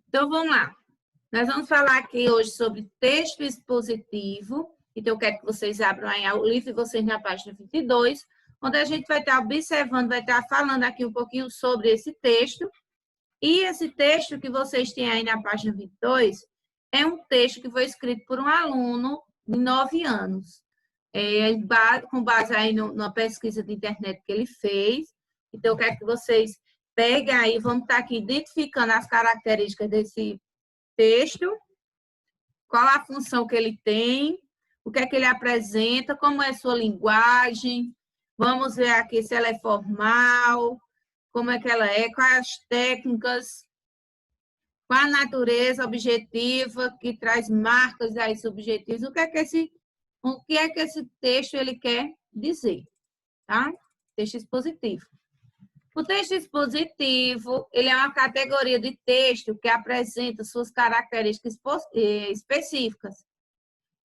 Então, vamos lá. Nós vamos falar aqui hoje sobre texto expositivo. Então, eu quero que vocês abram aí o livro de vocês na página 22, onde a gente vai estar observando, vai estar falando aqui um pouquinho sobre esse texto. E esse texto que vocês têm aí na página 22 é um texto que foi escrito por um aluno de 9 anos, com base aí numa pesquisa de internet que ele fez. Então, eu quero que vocês peguem aí, vamos estar aqui identificando as características desse texto, qual a função que ele tem, o que é que ele apresenta, como é a sua linguagem. Vamos ver aqui se ela é formal, como é que ela é, quais as técnicas, qual a natureza objetiva que traz marcas aí subjetivas, o que é que esse texto ele quer dizer, tá? Texto expositivo. O texto expositivo, ele é uma categoria de texto que apresenta suas características específicas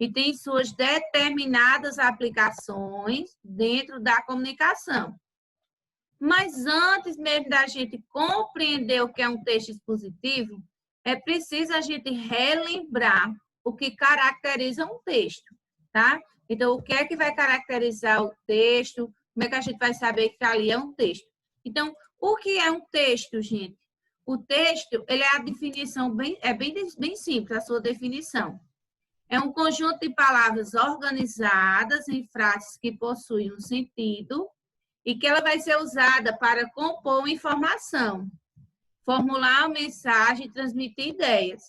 e tem suas determinadas aplicações dentro da comunicação. Mas antes mesmo da gente compreender o que é um texto expositivo, é preciso a gente relembrar o que caracteriza um texto, tá? Então, o que é que vai caracterizar o texto? Como é que a gente vai saber que ali é um texto? Então, o que é um texto, gente? O texto, ele é a definição bem simples, a sua definição. É um conjunto de palavras organizadas em frases que possuem um sentido e que ela vai ser usada para compor uma informação, formular uma mensagem e transmitir ideias.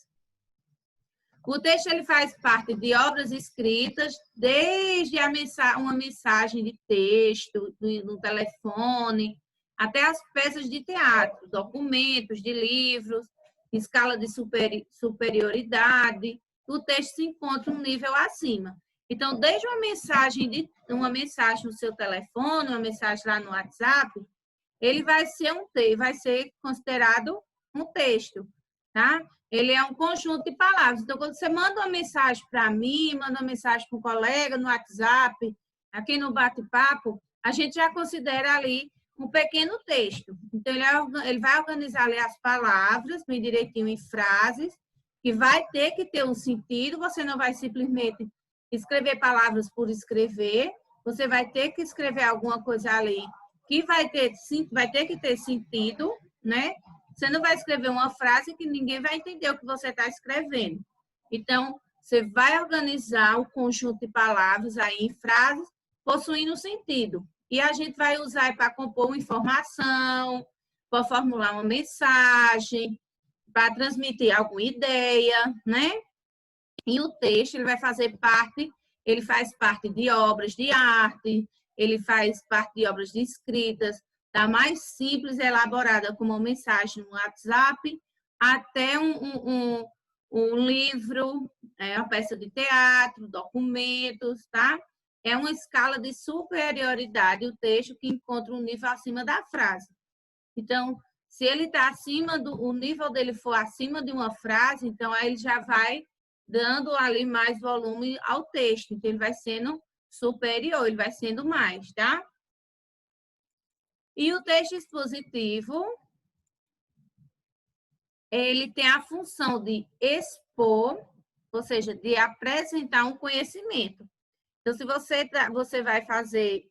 O texto ele faz parte de obras escritas, desde uma mensagem de texto, no telefone, até as peças de teatro, documentos de livros, escala de superioridade. O texto se encontra um nível acima. Então, desde uma mensagem no seu telefone, uma mensagem lá no WhatsApp, ele vai ser considerado um texto, tá? Ele é um conjunto de palavras. Então, quando você manda uma mensagem para mim, manda uma mensagem para um colega no WhatsApp, aqui no bate-papo, a gente já considera ali um pequeno texto. Então, ele vai organizar ali as palavras bem direitinho em frases, que vai ter que ter um sentido. Você não vai simplesmente escrever palavras por escrever, você vai ter que escrever alguma coisa ali que vai ter que ter sentido, né? Você não vai escrever uma frase que ninguém vai entender o que você está escrevendo. Então, você vai organizar o conjunto de palavras aí em frases possuindo sentido. E a gente vai usar para compor uma informação, para formular uma mensagem, para transmitir alguma ideia, né? E o texto, ele faz parte de obras de arte, ele faz parte de obras de escritas, da mais simples e elaborada como uma mensagem no WhatsApp, até um livro, uma peça de teatro, documentos, tá? É uma escala de superioridade, o texto que encontra um nível acima da frase. Então, se ele está o nível dele for acima de uma frase, então aí ele já vai dando ali mais volume ao texto. Então, ele vai sendo superior, ele vai sendo mais, tá? E o texto expositivo, ele tem a função de expor, ou seja, de apresentar um conhecimento. Então, se você vai fazer,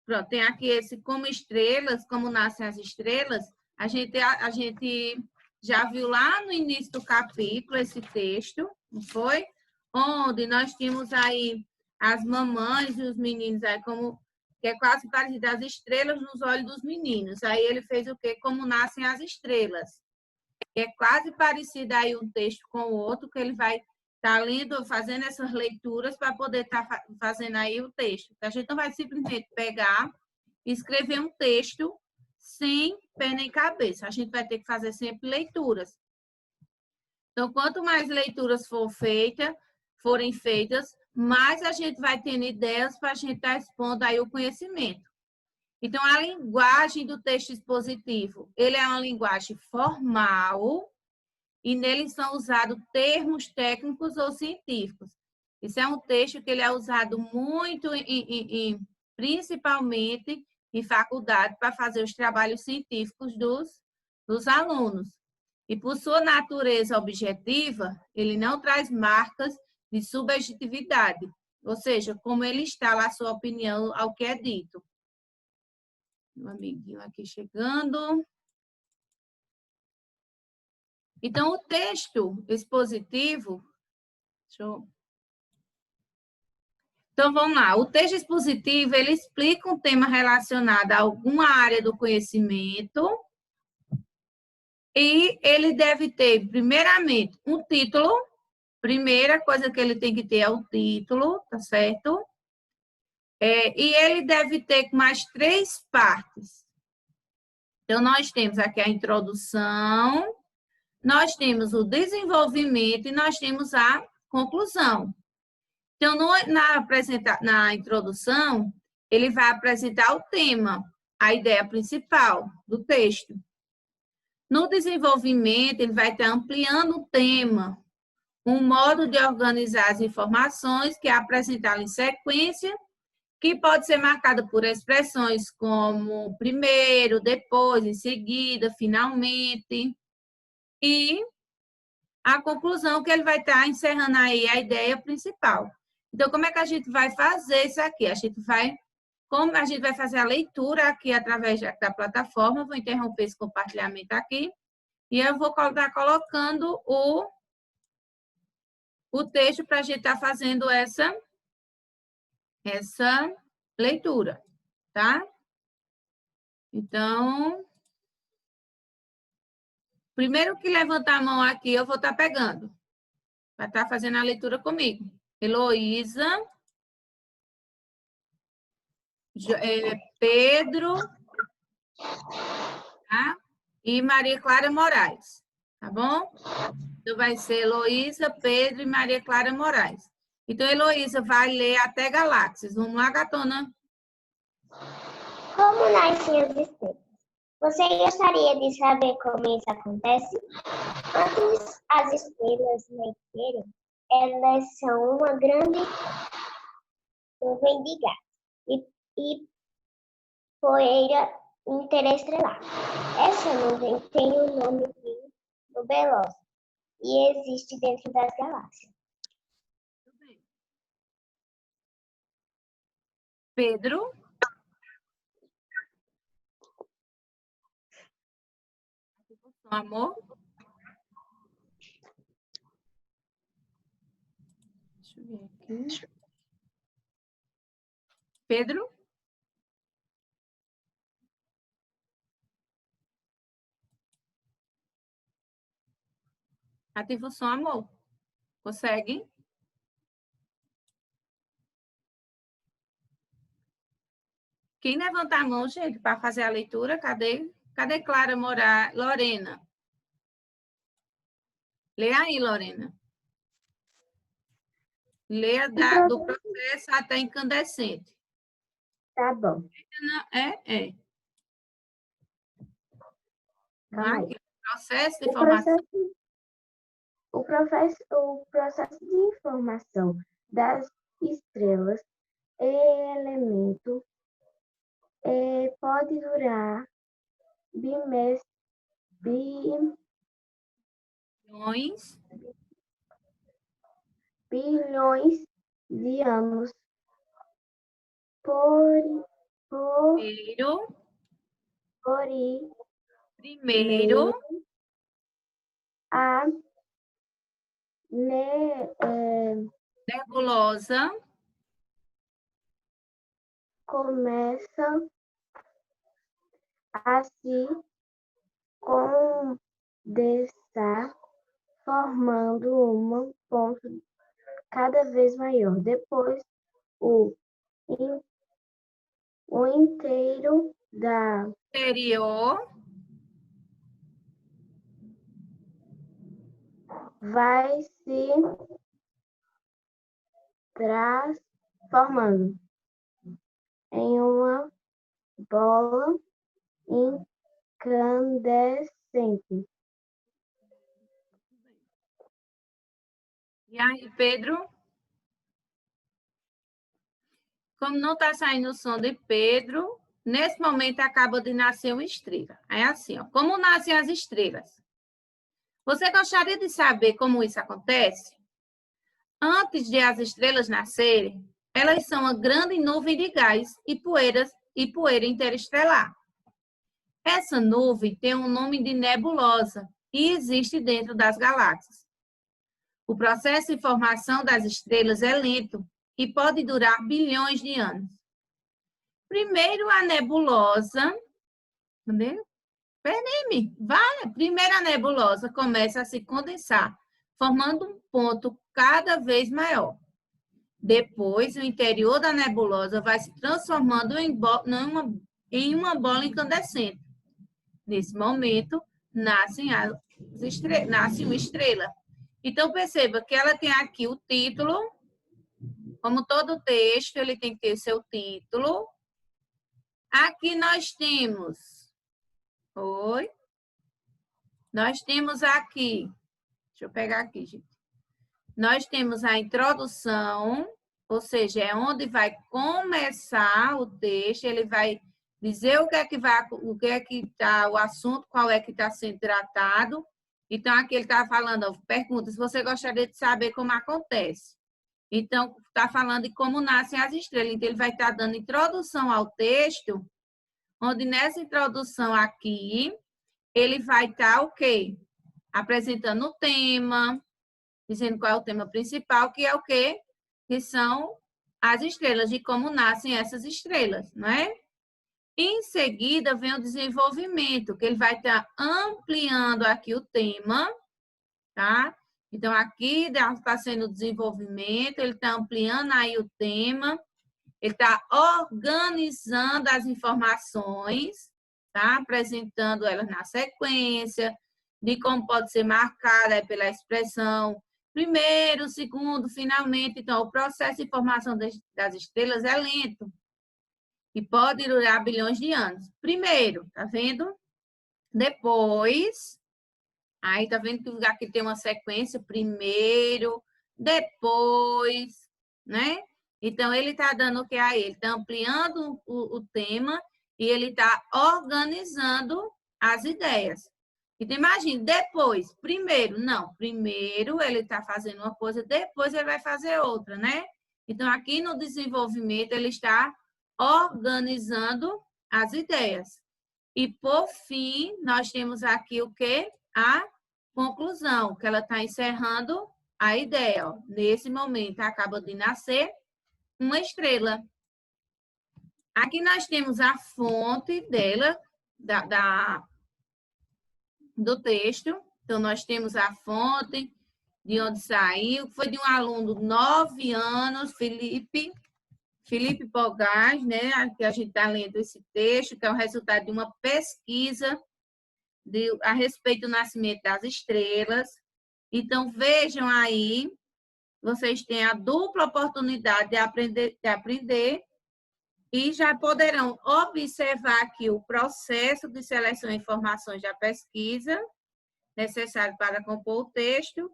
pronto, tem aqui esse como estrelas, como nascem as estrelas, a gente já viu lá no início do capítulo esse texto, não foi? Onde nós tínhamos aí as mamães e os meninos aí que é quase parecido às estrelas nos olhos dos meninos. Aí ele fez o quê? Como nascem as estrelas. É quase parecido aí um texto com o outro, que ele vai estar lendo, fazendo essas leituras para poder estar fazendo aí o texto. A gente não vai simplesmente pegar e escrever um texto sem pé nem cabeça. A gente vai ter que fazer sempre leituras. Então, quanto mais leituras forem feitas, mais a gente vai tendo ideias para a gente estar expondo aí o conhecimento. Então, a linguagem do texto expositivo, ele é uma linguagem formal e nele são usados termos técnicos ou científicos. Isso é um texto que ele é usado muito, principalmente em faculdade, para fazer os trabalhos científicos dos alunos. E por sua natureza objetiva, ele não traz marcas de subjetividade, ou seja, como ele instala a sua opinião ao que é dito. Meu amiguinho aqui chegando. Então, o texto expositivo... Então, vamos lá. O texto expositivo, ele explica um tema relacionado a alguma área do conhecimento e ele deve ter, primeiramente, um título. Primeira coisa que ele tem que ter é o título, tá certo? E ele deve ter mais 3 partes. Então, nós temos aqui a introdução, nós temos o desenvolvimento e nós temos a conclusão. Então, na introdução, ele vai apresentar o tema, a ideia principal do texto. No desenvolvimento, ele vai estar ampliando o tema, um modo de organizar as informações, que é apresentá-lo em sequência, que pode ser marcado por expressões como primeiro, depois, em seguida, finalmente. E a conclusão, que ele vai estar encerrando aí a ideia principal. Então, como é que a gente vai fazer isso aqui? Como a gente vai fazer a leitura aqui através da plataforma, vou interromper esse compartilhamento aqui, e eu vou estar colocando o texto para a gente estar fazendo essa leitura, tá? Então, primeiro que levantar a mão aqui, eu vou estar pegando, para estar fazendo a leitura comigo. Heloísa, Pedro, tá? E Maria Clara Moraes, tá bom? Então, vai ser Heloísa, Pedro e Maria Clara Moraes. Então, Heloísa vai ler até Galáxias. Vamos lá, gatona? Como nascem as estrelas? Você gostaria de saber como isso acontece? Antes as estrelas nascerem, elas são uma grande nuvem de gás e poeira interestelar. Essa nuvem tem o nome de nebulosa e existe dentro das galáxias. Pedro? Amor? Deixa eu ver aqui. Pedro? Ativa o som, amor. Consegue? Quem levantar a mão, gente, para fazer a leitura, cadê? Cadê Clara Moraes? Lorena? Lê aí, Lorena. Leia do processo até incandescente. Tá bom. É. Calma aí. Processo de informação. O processo de informação das estrelas e elementos pode durar bilhões de anos. Primeiro, a nebulosa começa a se condensar, formando um ponto cada vez maior. Depois, o inteiro da interior vai se transformando em uma bola incandescente. E aí, Pedro? Como não está saindo o som de Pedro, nesse momento acaba de nascer uma estrela. É assim, ó. Como nascem as estrelas? Você gostaria de saber como isso acontece? Antes de as estrelas nascerem, elas são uma grande nuvem de gás e poeira interestelar. Essa nuvem tem o nome de nebulosa e existe dentro das galáxias. O processo de formação das estrelas é lento e pode durar bilhões de anos. Primeiro a nebulosa, Primeiro a nebulosa começa a se condensar, formando um ponto cada vez maior. Depois, o interior da nebulosa vai se transformando em uma bola incandescente. Nesse momento, nasce uma estrela. Então, perceba que ela tem aqui o título. Como todo texto, ele tem que ter o seu título. Aqui nós temos... Oi? Nós temos aqui... Deixa eu pegar aqui, gente. Nós temos a introdução, ou seja, é onde vai começar o texto, ele vai dizer o que é que está o assunto, qual é que está sendo tratado. Então, aqui ele está falando, pergunta se você gostaria de saber como acontece. Então, está falando de como nascem as estrelas. Então, ele vai estar dando introdução ao texto, onde nessa introdução aqui, ele vai estar o quê? Apresentando o tema, dizendo qual é o tema principal, que é o quê? Que são as estrelas, de como nascem essas estrelas, não é? Em seguida, vem o desenvolvimento, que ele vai estar ampliando aqui o tema, tá? Então, aqui está sendo o desenvolvimento, ele está ampliando aí o tema, ele está organizando as informações, tá? Apresentando elas na sequência, de como pode ser marcada pela expressão primeiro, segundo, finalmente. Então, o processo de formação das estrelas é lento e pode durar bilhões de anos. Primeiro, tá vendo? Depois, aí tá vendo que aqui tem uma sequência, primeiro, depois, né? Então, ele tá dando o que aí? Ele tá ampliando o tema e ele tá organizando as ideias. Então, imagine, depois, primeiro, não, primeiro ele está fazendo uma coisa, depois ele vai fazer outra, né? Então, aqui no desenvolvimento, ele está organizando as ideias. E, por fim, nós temos aqui o quê? A conclusão, que ela está encerrando a ideia. Ó. Nesse momento, acaba de nascer uma estrela. Aqui nós temos a fonte dela, do texto. Então, nós temos a fonte de onde saiu, foi de um aluno de 9 anos, Felipe Pogás, né? Que a gente está lendo esse texto, que é o resultado de uma pesquisa a respeito do nascimento das estrelas. Então, vejam aí, vocês têm a dupla oportunidade de aprender e já poderão observar aqui o processo de seleção de informações da pesquisa necessário para compor o texto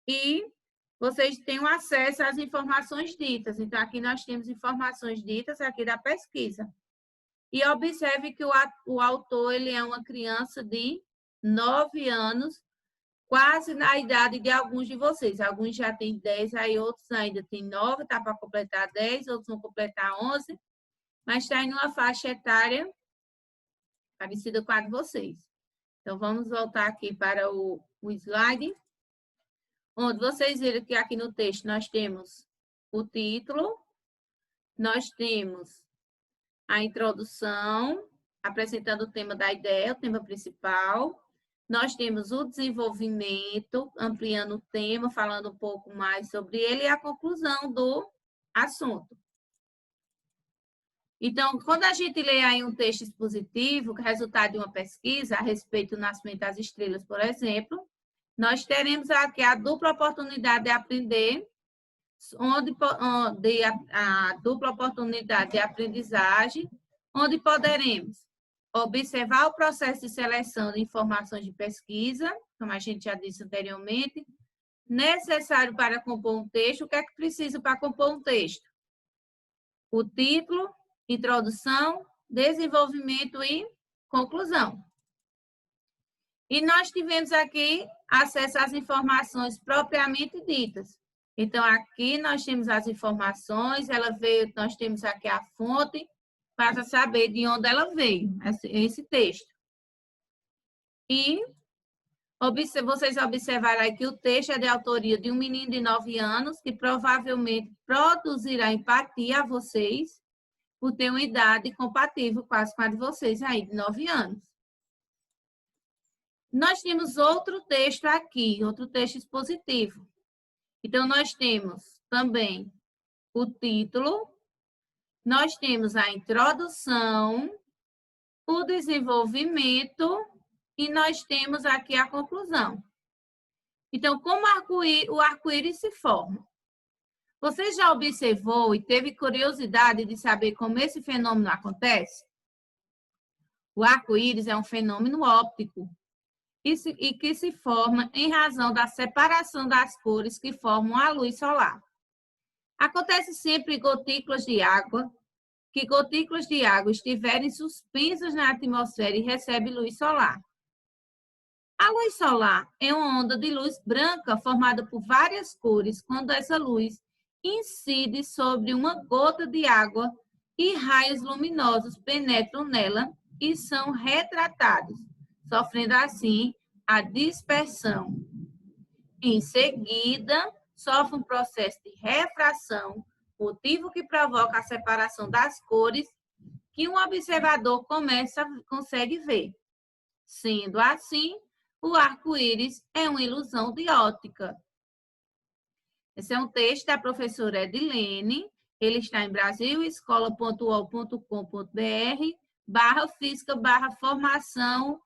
e vocês têm acesso às informações ditas. Então, aqui nós temos informações ditas aqui da pesquisa. E observe que o autor ele é uma criança de 9 anos, quase na idade de alguns de vocês. Alguns já têm 10, aí outros ainda têm 9, está para completar 10, outros vão completar 11, mas está em uma faixa etária parecida com a de vocês. Então, vamos voltar aqui para o slide, onde vocês viram que aqui no texto nós temos o título, nós temos a introdução, apresentando o tema da ideia, o tema principal. Nós temos o desenvolvimento, ampliando o tema, falando um pouco mais sobre ele, e a conclusão do assunto. Então, quando a gente lê aí um texto expositivo, que é resultado de uma pesquisa a respeito do nascimento das estrelas, por exemplo, nós teremos aqui a dupla oportunidade de aprender, a dupla oportunidade de aprendizagem, onde poderemos observar o processo de seleção de informações de pesquisa, como a gente já disse anteriormente, necessário para compor um texto. O que é que precisa para compor um texto? O título, introdução, desenvolvimento e conclusão. E nós tivemos aqui acesso às informações propriamente ditas. Então, aqui nós temos as informações, ela veio, nós temos aqui a fonte, para saber de onde ela veio, esse texto. E vocês observaram aí que o texto é de autoria de um menino de 9 anos, que provavelmente produzirá empatia a vocês, por ter uma idade compatível quase com a de vocês aí, de 9 anos. Nós temos outro texto aqui, outro texto expositivo. Então, nós temos também o título, nós temos a introdução, o desenvolvimento e nós temos aqui a conclusão. Então, como o arco-íris se forma? Você já observou e teve curiosidade de saber como esse fenômeno acontece? O arco-íris é um fenômeno óptico e que se forma em razão da separação das cores que formam a luz solar. Acontece sempre gotículas de água, que gotículas de água estiverem suspensas na atmosfera e recebem luz solar. A luz solar é uma onda de luz branca formada por várias cores quando essa luz incide sobre uma gota de água e raios luminosos penetram nela e são retratados, sofrendo assim a dispersão. Em seguida, sofre um processo de refração, motivo que provoca a separação das cores que um observador consegue ver. Sendo assim, o arco-íris é uma ilusão de óptica. Esse é um texto da professora Edilene. Ele está em brasilescola.ol.com.br/física/formação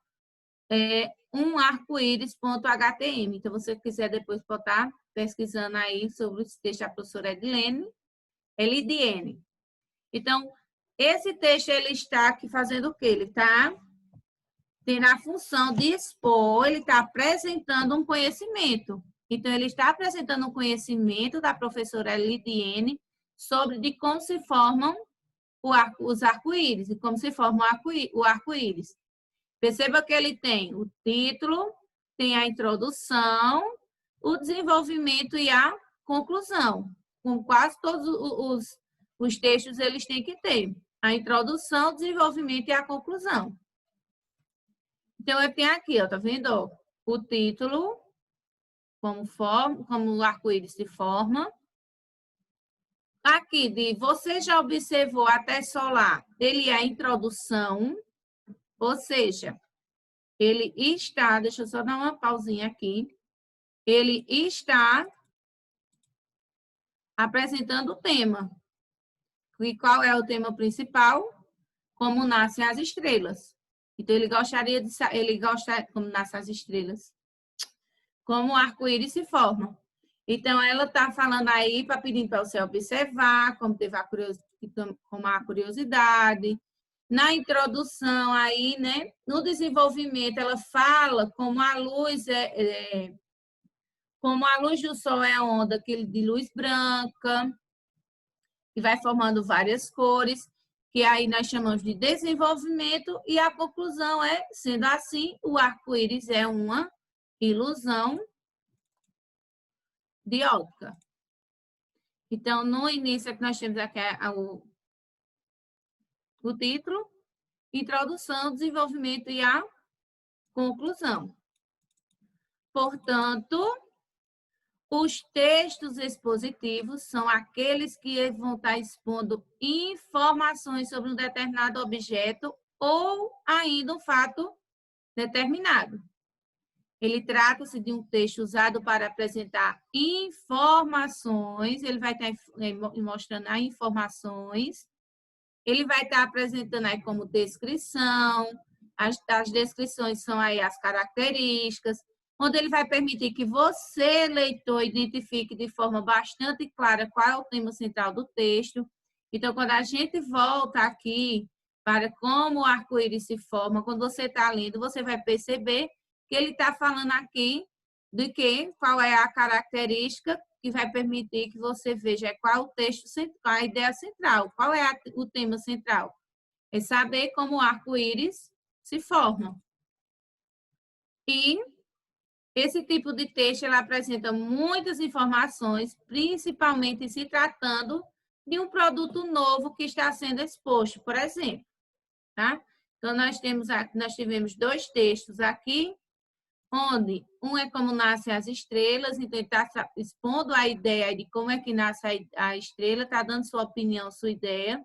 arco-íris.htm. Então, se você quiser depois botar pesquisando aí sobre esse texto da professora Elidiene. Então, esse texto ele está aqui fazendo o quê? Ele está tendo a função de expor, ele está apresentando um conhecimento. Então, ele está apresentando um conhecimento da professora Lidiene sobre de como se formam os arco-íris e como se forma o arco-íris. Perceba que ele tem o título, tem a introdução, o desenvolvimento e a conclusão. Com quase todos os textos, eles têm que ter a introdução, o desenvolvimento e a conclusão. Então, eu tenho aqui, ó, tá vendo? O título, como o arco-íris se forma. Aqui, você já observou até solar, ele é a introdução, ou seja, ele está, deixa eu só dar uma pausinha aqui, ele está apresentando o tema. E qual é o tema principal? Como nascem as estrelas. Então, ele gosta como nascem as estrelas. Como o arco-íris se forma. Então, ela está falando aí, pedindo para você observar, como a curiosidade. Na introdução aí, né? No desenvolvimento, ela fala como a luz como a luz do sol é a onda de luz branca, que vai formando várias cores, que aí nós chamamos de desenvolvimento, e a conclusão é, sendo assim, o arco-íris é uma ilusão de óptica. Então, no início, nós temos aqui o título, introdução, desenvolvimento e a conclusão. Portanto, os textos expositivos são aqueles que vão estar expondo informações sobre um determinado objeto ou ainda um fato determinado. Ele trata-se de um texto usado para apresentar informações, ele vai estar mostrando as informações, ele vai estar apresentando aí como descrição, as descrições são aí as características, onde ele vai permitir que você, leitor, identifique de forma bastante clara qual é o tema central do texto. Então, quando a gente volta aqui para como o arco-íris se forma, quando você está lendo, você vai perceber que ele está falando aqui de qual é a característica que vai permitir que você veja qual o texto central, a ideia central, qual é o tema central. É saber como o arco-íris se forma. E esse tipo de texto, ela apresenta muitas informações, principalmente se tratando de um produto novo que está sendo exposto, por exemplo, tá? Então, nós tivemos 2 textos aqui, onde um é como nascem as estrelas, então ele está expondo a ideia de como é que nasce a estrela, está dando sua opinião, sua ideia.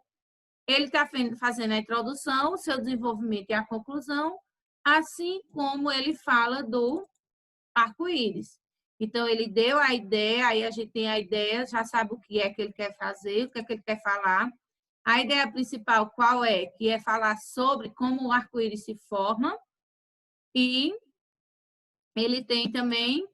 Ele está fazendo a introdução, o seu desenvolvimento e a conclusão, assim como ele fala do arco-íris. Então, ele deu a ideia, aí a gente tem a ideia, já sabe o que é que ele quer fazer, o que é que ele quer falar. A ideia principal, qual é? Que é falar sobre como o arco-íris se forma. E ele tem também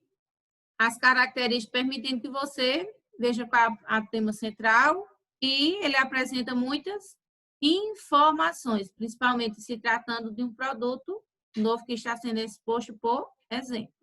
as características permitindo que você veja qual é o tema central. E ele apresenta muitas informações, principalmente se tratando de um produto novo que está sendo exposto, por exemplo.